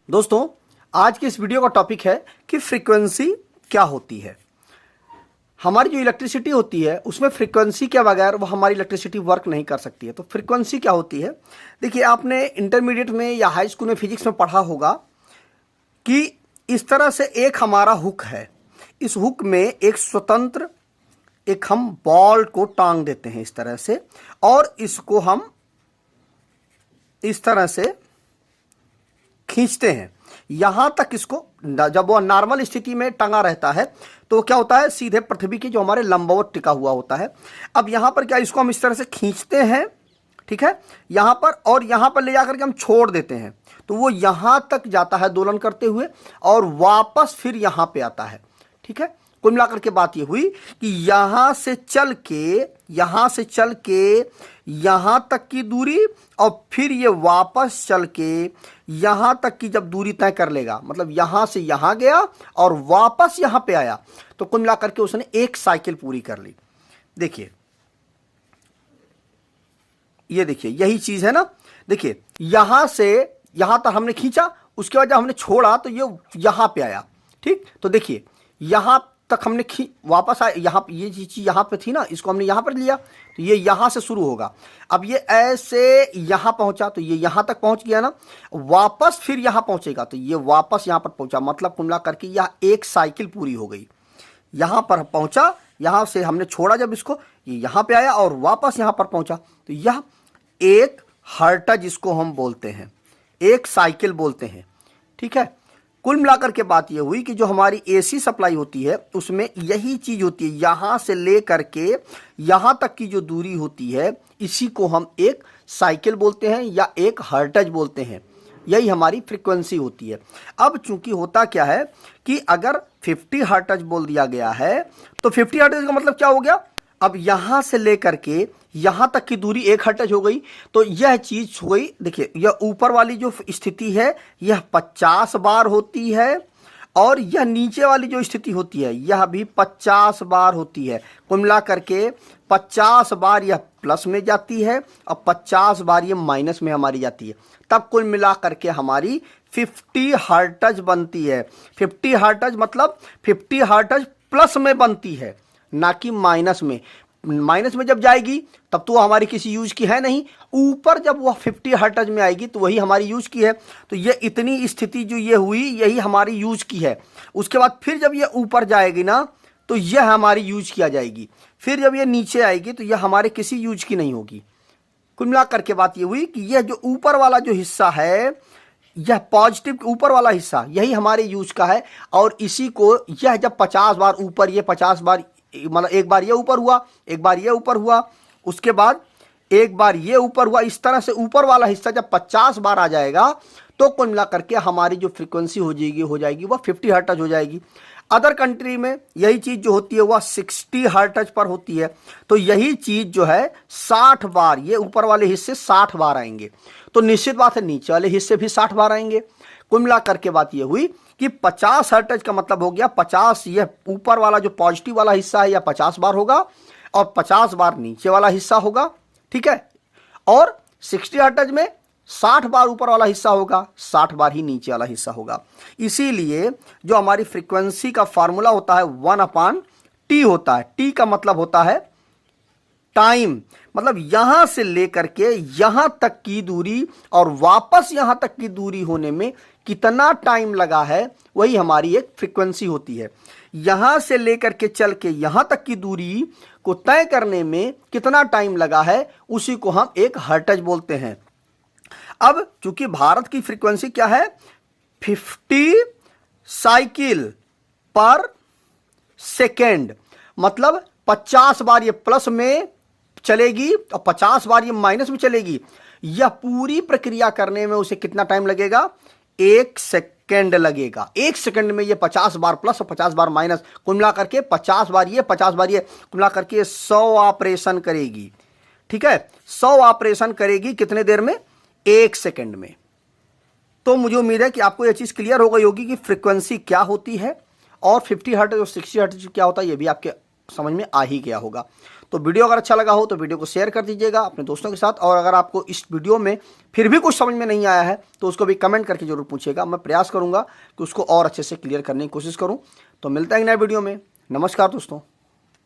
दोस्तों, आज की इस वीडियो का टॉपिक है कि फ्रीक्वेंसी क्या होती है। हमारी जो इलेक्ट्रिसिटी होती है उसमें फ्रीक्वेंसी के बगैर वो हमारी इलेक्ट्रिसिटी वर्क नहीं कर सकती है। तो फ्रीक्वेंसी क्या होती है? देखिए, आपने इंटरमीडिएट में या हाई स्कूल में फिजिक्स में पढ़ा होगा कि इस तरह से एक हमारा हुक है। इस हुक में एक स्वतंत्र एक हम बॉल को टांग देते हैं इस तरह से, और इसको हम इस तरह से खींचते हैं यहां तक। इसको जब वो नॉर्मल स्थिति में टंगा रहता है तो क्या होता है, सीधे पृथ्वी के जो हमारे लंबवत टिका हुआ होता है। अब यहां पर क्या, इसको हम इस तरह से खींचते हैं, ठीक है, यहां पर, और यहां पर ले जाकर के हम छोड़ देते हैं तो वो यहां तक जाता है दोलन करते हुए और वापस फिर यहां पे आता है। ठीक है, कुल मिलाकर के बात ये हुई कि यहां से चल के यहां तक की दूरी, और फिर ये वापस चल के यहां तक की जब दूरी तय कर लेगा, मतलब यहां से यहां गया और वापस यहां पे आया, तो कुल मिलाकर के उसने एक साइकिल पूरी कर ली। देखिए, ये देखिए, यही चीज है ना। देखिए, यहां से यहां तक हमने खींचा, उसके बाद जब हमने छोड़ा तो ये यहां पे आया। ठीक, तो देखिए, यहां तक हमने वापस आया, यहाँ ये चीज यहाँ पे थी ना, इसको हमने यहाँ पर लिया तो ये यहाँ से शुरू होगा। अब ये ऐसे यहाँ पहुंचा तो ये यहाँ तक पहुंच गया ना, वापस फिर यहाँ पहुंचेगा तो ये वापस यहाँ पर पहुंचा। मतलब कुल मिला करके यह एक साइकिल पूरी हो गई। यहाँ पर पहुंचा, यहाँ से हमने छोड़ा जब इसको, ये यहाँ पे आया और वापस यहाँ पर पहुंचा, तो यह एक हर्टा जिसको हम बोलते हैं, एक साइकिल बोलते हैं। ठीक है, कुल मिलाकर के बात यह हुई कि जो हमारी एसी सप्लाई होती है उसमें यही चीज होती है। यहां से लेकर के यहां तक की जो दूरी होती है इसी को हम एक साइकिल बोलते हैं या एक हर्ट्ज बोलते हैं। यही हमारी फ्रीक्वेंसी होती है। अब चूंकि होता क्या है कि अगर 50 हर्ट्ज बोल दिया गया है तो 50 हर्ट्ज का मतलब क्या हो गया, अब यहां से लेकर के यहां तक की दूरी 1 हर्ट्ज हो गई, तो यह चीज हो गई। देखिए, यह ऊपर वाली जो स्थिति है यह 50 बार होती है, और यह नीचे वाली जो स्थिति होती है यह भी 50 बार होती है। कुल मिला करके 50 बार यह प्लस में जाती है और 50 बार यह माइनस में हमारी जाती है। तब कुल मिला करके हमारी 50 हर्ट्ज बनती है। 50 हर्ट्ज मतलब 50 हर्ट्ज प्लस में बनती है, ना कि माइनस में। माइनस में जब जाएगी तब तो हमारी किसी यूज की है नहीं, ऊपर जब वह 50 हर्ट्ज में आएगी तो वही हमारी यूज की है। तो ये इतनी स्थिति जो ये हुई यही हमारी यूज की है। उसके बाद फिर जब ये ऊपर जाएगी ना तो यह हमारी यूज किया जाएगी। फिर जब ये नीचे आएगी तो यह हमारे किसी यूज की नहीं होगी। कुल मिला करके बात ये हुई कि यह जो ऊपर वाला जो हिस्सा है, यह पॉजिटिव ऊपर वाला हिस्सा यही हमारे यूज का है। और इसी को यह जब 50 बार ऊपर, ये 50 बार, मतलब एक बार ये ऊपर हुआ, एक बार ये ऊपर हुआ, उसके बाद एक बार ये ऊपर हुआ, इस तरह से ऊपर वाला हिस्सा जब 50 बार आ जाएगा तो कुल मिला करके हमारी जो फ्रीक्वेंसी हो जाएगी वह 50 हर्ट्ज हो जाएगी। अदर कंट्री में यही चीज जो होती है वह 60 हर्ट्ज पर होती है। तो यही चीज जो है 60 बार, ये ऊपर वाले हिस्से 60 बार आएंगे, तो निश्चित बात है नीचे वाले हिस्से भी 60 बार आएंगे। कुल मिला करके बात यह हुई कि 50 हर्ट्ज का मतलब हो गया 50, यह ऊपर वाला जो पॉजिटिव वाला हिस्सा है यह 50 बार होगा और 50 बार नीचे वाला हिस्सा होगा। ठीक है, और 60 हर्ट्ज में 60 बार ऊपर वाला हिस्सा होगा, 60 बार ही नीचे वाला हिस्सा होगा। इसीलिए जो हमारी फ्रीक्वेंसी का फॉर्मूला होता है 1/T होता है। T का मतलब होता है टाइम, मतलब यहां से लेकर के यहां तक की दूरी और वापस यहां तक की दूरी होने में कितना टाइम लगा है वही हमारी एक फ्रीक्वेंसी होती है। यहां से लेकर के चल के यहां तक की दूरी को तय करने में कितना टाइम लगा है उसी को हम एक हर्ट्ज बोलते हैं। अब चूंकि भारत की फ्रीक्वेंसी क्या है, 50 साइकिल पर सेकेंड, मतलब 50 बार ये प्लस में चलेगी और 50 बार ये माइनस में चलेगी। यह पूरी प्रक्रिया करने में उसे कितना टाइम लगेगा, 1 सेकेंड लगेगा। 1 सेकेंड में ये 50 बार प्लस और 50 बार माइनस, कुल मिला करके 50 बार ये 50 बार ये, कुल मिला करके 100 ऑपरेशन करेगी। ठीक है, 100 ऑपरेशन करेगी कितने देर में, 1 सेकेंड में। तो मुझे उम्मीद है कि आपको यह चीज क्लियर हो गई होगी कि फ्रीक्वेंसी क्या होती है और 50 हर्ट्ज और 60 हर्ट्ज क्या होता है, ये भी आपके समझ में आ ही गया होगा। तो वीडियो अगर अच्छा लगा हो तो वीडियो को शेयर कर दीजिएगा अपने दोस्तों के साथ, और अगर आपको इस वीडियो में फिर भी कुछ समझ में नहीं आया है तो उसको भी कमेंट करके जरूर पूछिएगा। मैं प्रयास करूंगा कि उसको और अच्छे से क्लियर करने की कोशिश करूं। तो मिलता है एक नए वीडियो में। नमस्कार दोस्तों।